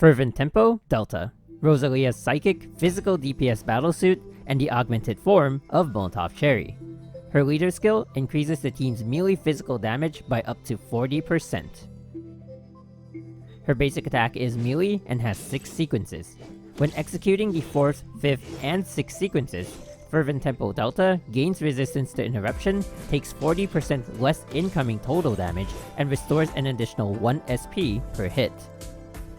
Fervent Tempo Delta, Rosalia's psychic, physical DPS battlesuit, and the augmented form of Molotov Cherry. Her leader skill increases the team's melee physical damage by up to 40%. Her basic attack is melee and has 6 sequences. When executing the 4th, 5th, and 6th sequences, Fervent Tempo Delta gains resistance to interruption, takes 40% less incoming total damage, and restores an additional 1 SP per hit.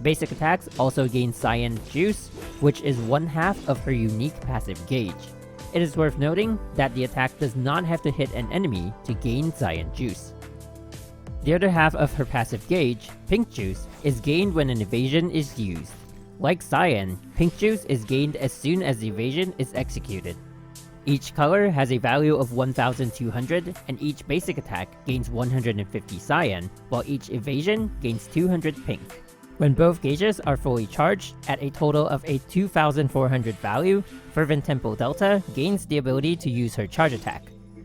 Basic attacks also gain Cyan Juice, which is 1/2 of her unique passive gauge. It is worth noting that the attack does not have to hit an enemy to gain Cyan Juice. The other half of her passive gauge, Pink Juice, is gained when an evasion is used. Like Cyan, Pink Juice is gained as soon as the evasion is executed. Each color has a value of 1200, and each basic attack gains 150 Cyan, while each evasion gains 200 Pink. When both gauges are fully charged, at a total of a 2400 value, Fervent Tempo Delta gains the ability to use her charge attack.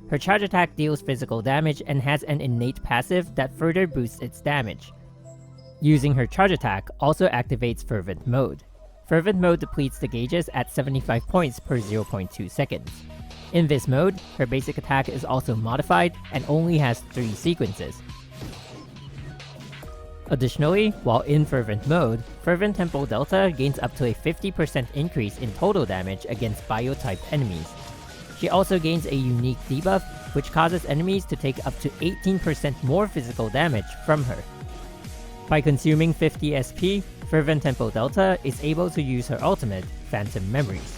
Her charge attack deals physical damage and has an innate passive that further boosts its damage. Using her charge attack also activates Fervent Mode. Fervent Mode depletes the gauges at 75 points per 0.2 seconds. In this mode, her basic attack is also modified and only has 3 sequences. Additionally, while in Fervent Mode, Fervent Tempo Delta gains up to a 50% increase in total damage against bio-type enemies. She also gains a unique debuff, which causes enemies to take up to 18% more physical damage from her. By consuming 50 SP, Fervent Tempo Delta is able to use her ultimate, Phantom Memories.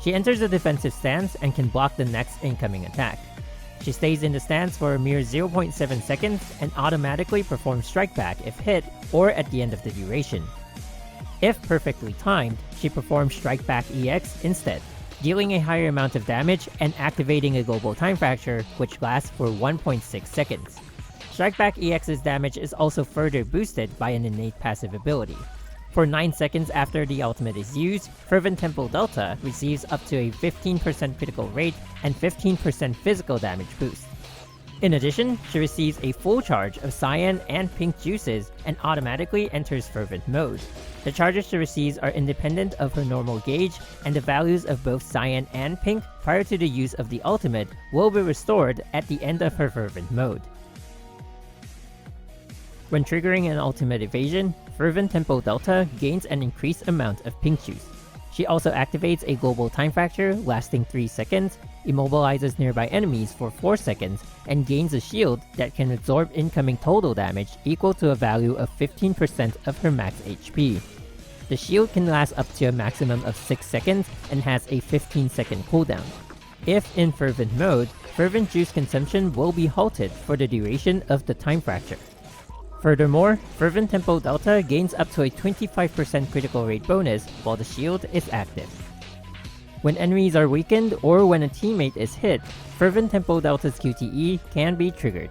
She enters a defensive stance and can block the next incoming attack. She stays in the stance for a mere 0.7 seconds and automatically performs Strike Back if hit or at the end of the duration. If perfectly timed, she performs Strike Back EX instead, dealing a higher amount of damage and activating a global time fracture which lasts for 1.6 seconds. Strike Back EX's damage is also further boosted by an innate passive ability. For 9 seconds after the ultimate is used, Fervent Tempo Delta receives up to a 15% critical rate and 15% physical damage boost. In addition, she receives a full charge of Cyan and Pink juices and automatically enters Fervent Mode. The charges she receives are independent of her normal gauge, and the values of both Cyan and Pink prior to the use of the ultimate will be restored at the end of her Fervent Mode. When triggering an ultimate evasion, Fervent Tempo Delta gains an increased amount of Pink Juice. She also activates a global time fracture lasting 3 seconds, immobilizes nearby enemies for 4 seconds, and gains a shield that can absorb incoming total damage equal to a value of 15% of her max HP. The shield can last up to a maximum of 6 seconds and has a 15-second cooldown. If in Fervent Mode, Fervent Juice consumption will be halted for the duration of the time fracture. Furthermore, Fervent Tempo Delta gains up to a 25% critical rate bonus while the shield is active. When enemies are weakened or when a teammate is hit, Fervent Tempo Delta's QTE can be triggered.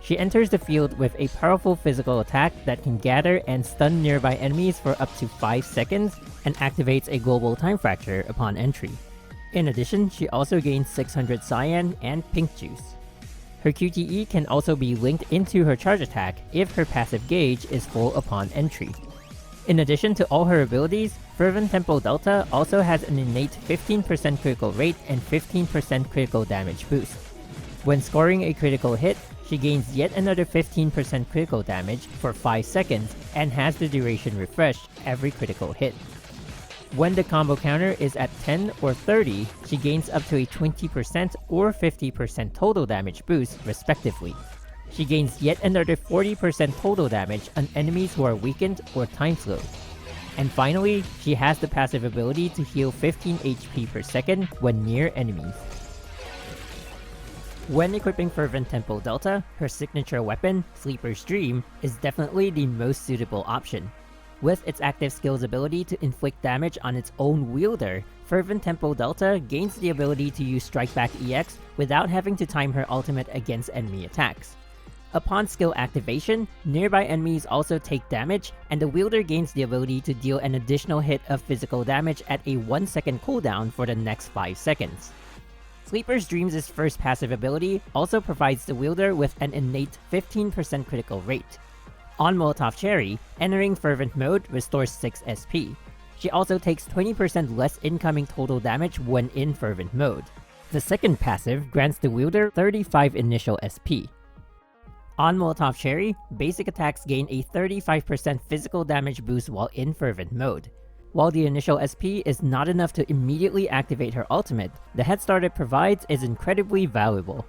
She enters the field with a powerful physical attack that can gather and stun nearby enemies for up to 5 seconds and activates a global time fracture upon entry. In addition, she also gains 600 Cyan and Pink Juice. Her QTE can also be linked into her charge attack if her passive gauge is full upon entry. In addition to all her abilities, Fervent Tempo Delta also has an innate 15% critical rate and 15% critical damage boost. When scoring a critical hit, she gains yet another 15% critical damage for 5 seconds and has the duration refreshed every critical hit. When the combo counter is at 10 or 30, she gains up to a 20% or 50% total damage boost respectively. She gains yet another 40% total damage on enemies who are weakened or time slowed. And finally, she has the passive ability to heal 15 HP per second when near enemies. When equipping Fervent Tempo Delta, her signature weapon, Sleeper's Dream, is definitely the most suitable option. With its active skill's ability to inflict damage on its own wielder, Fervent Tempo Delta gains the ability to use Strike Back EX without having to time her ultimate against enemy attacks. Upon skill activation, nearby enemies also take damage, and the wielder gains the ability to deal an additional hit of physical damage at a 1 second cooldown for the next 5 seconds. Sleeper's Dreams' first passive ability also provides the wielder with an innate 15% critical rate. On Molotov Cherry, entering Fervent mode restores 6 SP. She also takes 20% less incoming total damage when in Fervent mode. The second passive grants the wielder 35 initial SP. On Molotov Cherry, basic attacks gain a 35% physical damage boost while in Fervent mode. While the initial SP is not enough to immediately activate her ultimate, the head start it provides is incredibly valuable.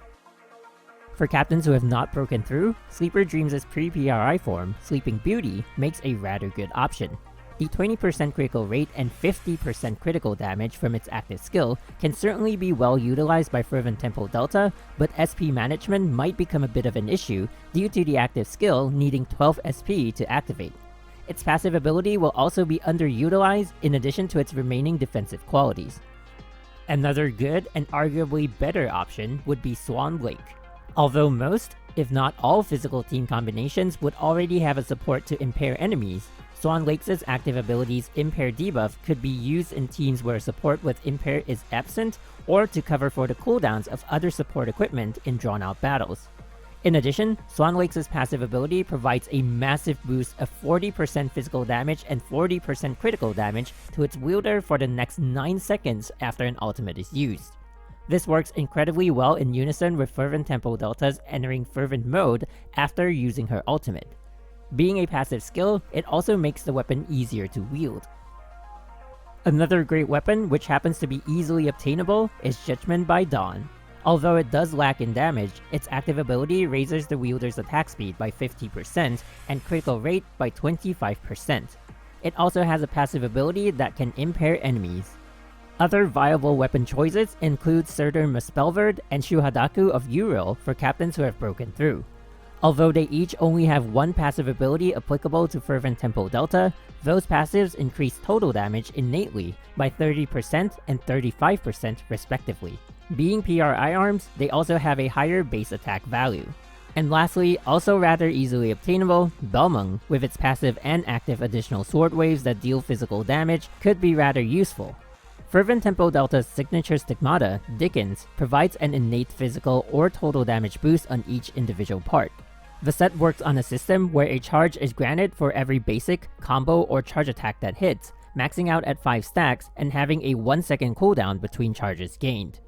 For captains who have not broken through, Sleeper Dreams' pre-PRI form, Sleeping Beauty, makes a rather good option. The 20% critical rate and 50% critical damage from its active skill can certainly be well utilized by Fervent Tempo Delta, but SP management might become a bit of an issue due to the active skill needing 12 SP to activate. Its passive ability will also be underutilized in addition to its remaining defensive qualities. Another good and arguably better option would be Swan Lake. Although most, if not all physical team combinations would already have a support to impair enemies, Swan Lake's active ability's Impair debuff could be used in teams where support with Impair is absent or to cover for the cooldowns of other support equipment in drawn-out battles. In addition, Swan Lake's passive ability provides a massive boost of 40% physical damage and 40% critical damage to its wielder for the next 9 seconds after an ultimate is used. This works incredibly well in unison with Fervent Tempo Delta's entering Fervent mode after using her ultimate. Being a passive skill, it also makes the weapon easier to wield. Another great weapon which happens to be easily obtainable is Judgment by Dawn. Although it does lack in damage, its active ability raises the wielder's attack speed by 50% and critical rate by 25%. It also has a passive ability that can impair enemies. Other viable weapon choices include Surtur Muspelvord and Shuhadaku of Uriel for captains who have broken through. Although they each only have one passive ability applicable to Fervent Tempo Delta, those passives increase total damage innately by 30% and 35% respectively. Being PRI arms, they also have a higher base attack value. And lastly, also rather easily obtainable, Belmung, with its passive and active additional sword waves that deal physical damage, could be rather useful. Fervent Tempo Delta's signature Stigmata, Dickens, provides an innate physical or total damage boost on each individual part. The set works on a system where a charge is granted for every basic, combo, or charge attack that hits, maxing out at 5 stacks and having a 1 second cooldown between charges gained.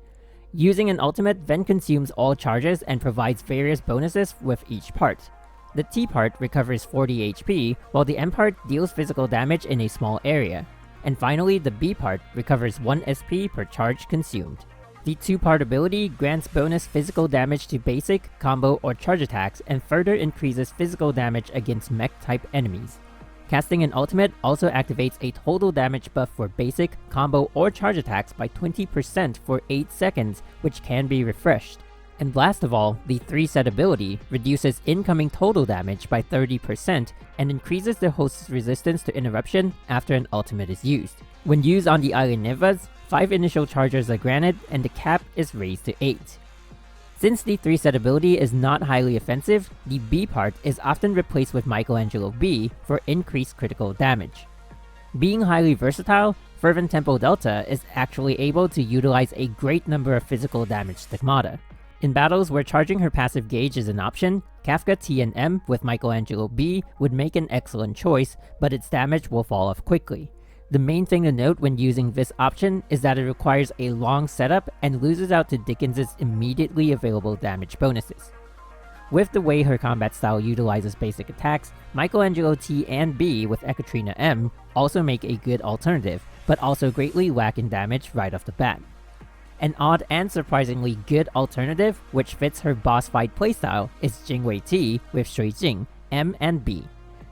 Using an ultimate then consumes all charges and provides various bonuses with each part. The T part recovers 40 HP, while the M part deals physical damage in a small area. And finally, the B part recovers 1 SP per charge consumed. The 2-part ability grants bonus physical damage to basic, combo, or charge attacks and further increases physical damage against mech-type enemies. Casting an ultimate also activates a total damage buff for basic, combo, or charge attacks by 20% for 8 seconds, which can be refreshed. And last of all, the 3-set ability reduces incoming total damage by 30% and increases the host's resistance to interruption after an ultimate is used. When used on the Island Nivas, 5 initial charges are granted and the cap is raised to 8. Since the 3-set ability is not highly offensive, the B part is often replaced with Michelangelo B for increased critical damage. Being highly versatile, Fervent Tempo Delta is actually able to utilize a great number of physical damage Stigmata. In battles where charging her passive gauge is an option, Kafka T&M with Michelangelo B would make an excellent choice, but its damage will fall off quickly. The main thing to note when using this option is that it requires a long setup and loses out to Dickens' immediately available damage bonuses. With the way her combat style utilizes basic attacks, Michelangelo T and B with Ekaterina M also make a good alternative, but also greatly lack in damage right off the bat. An odd and surprisingly good alternative which fits her boss fight playstyle is Jingwei T with Shui Jing, M and B.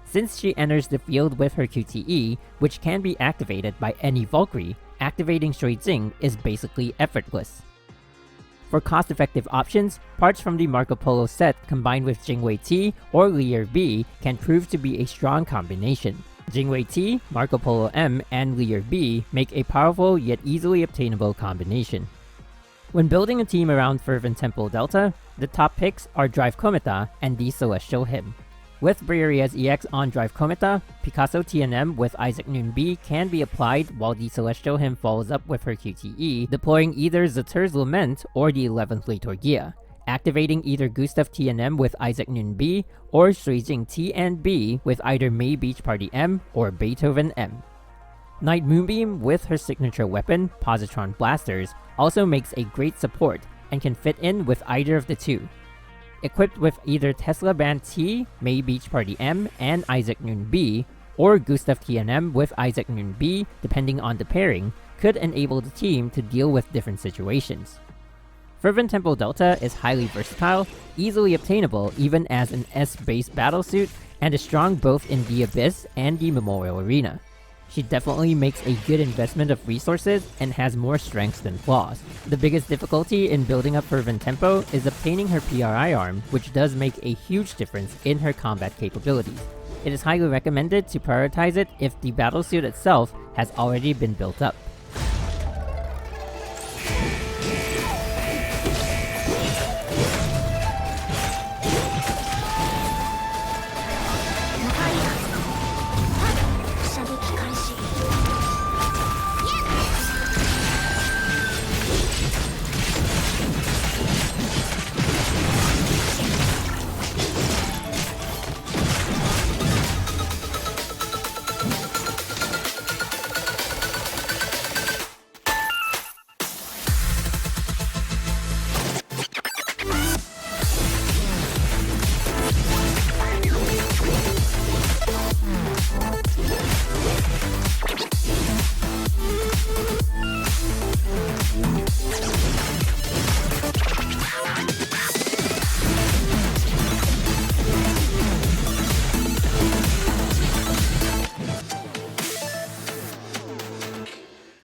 Since she enters the field with her QTE, which can be activated by any Valkyrie, activating Shui Jing is basically effortless. For cost-effective options, parts from the Marco Polo set combined with Jingwei T or Leer B can prove to be a strong combination. Jingwei T, Marco Polo M, and Leer B make a powerful yet easily obtainable combination. When building a team around Fervent Tempo Delta, the top picks are Drive Kometa and the Celestial Hymn. With Briarea's EX on Drive Kometa, Picasso TNM with Isaac Noon B can be applied while the Celestial Hymn follows up with her QTE, deploying either Zatur's Lament or the 11th Liturgia. activating either Gustav T and M with Isaac Noon B, or Shuijing T and B with either May Beach Party M or Beethoven M. Night Moonbeam with her signature weapon, Positron Blasters, also makes a great support and can fit in with either of the two. Equipped with either Tesla Band T, May Beach Party M, and Isaac Noon B, or Gustav T and M with Isaac Noon B, depending on the pairing, could enable the team to deal with different situations. Fervent Tempo Delta is highly versatile, easily obtainable even as an S-based battlesuit, and is strong both in the Abyss and the Memorial Arena. She definitely makes a good investment of resources and has more strengths than flaws. The biggest difficulty in building up Fervent Tempo is obtaining her PRI arm, which does make a huge difference in her combat capabilities. It is highly recommended to prioritize it if the battlesuit itself has already been built up.